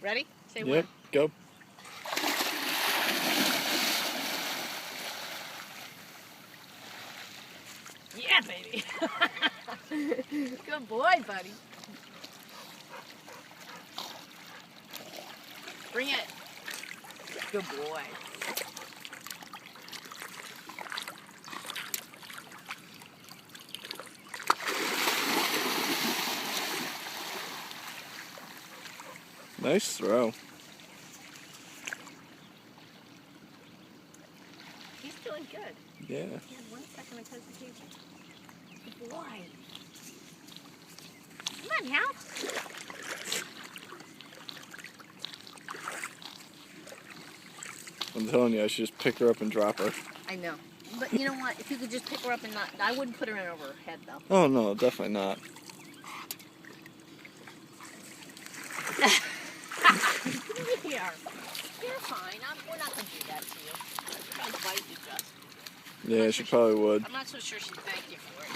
Ready? Say Yep, when. go. Yeah, baby. Good boy, buddy. Bring it. Good boy. Nice throw. He's doing good. Yeah. He had 1 second of hesitation. Good boy. Come on, now. I'm telling you, I should just pick her up and drop her. I know. But you know what? If you could just pick her up and not... I wouldn't put her in over her head, though. Oh, no, definitely not. Here. You're fine. We're not going to do that to you. We're going to bite you, Just. Yeah, she probably would. I'm not so sure she'd thank you for it.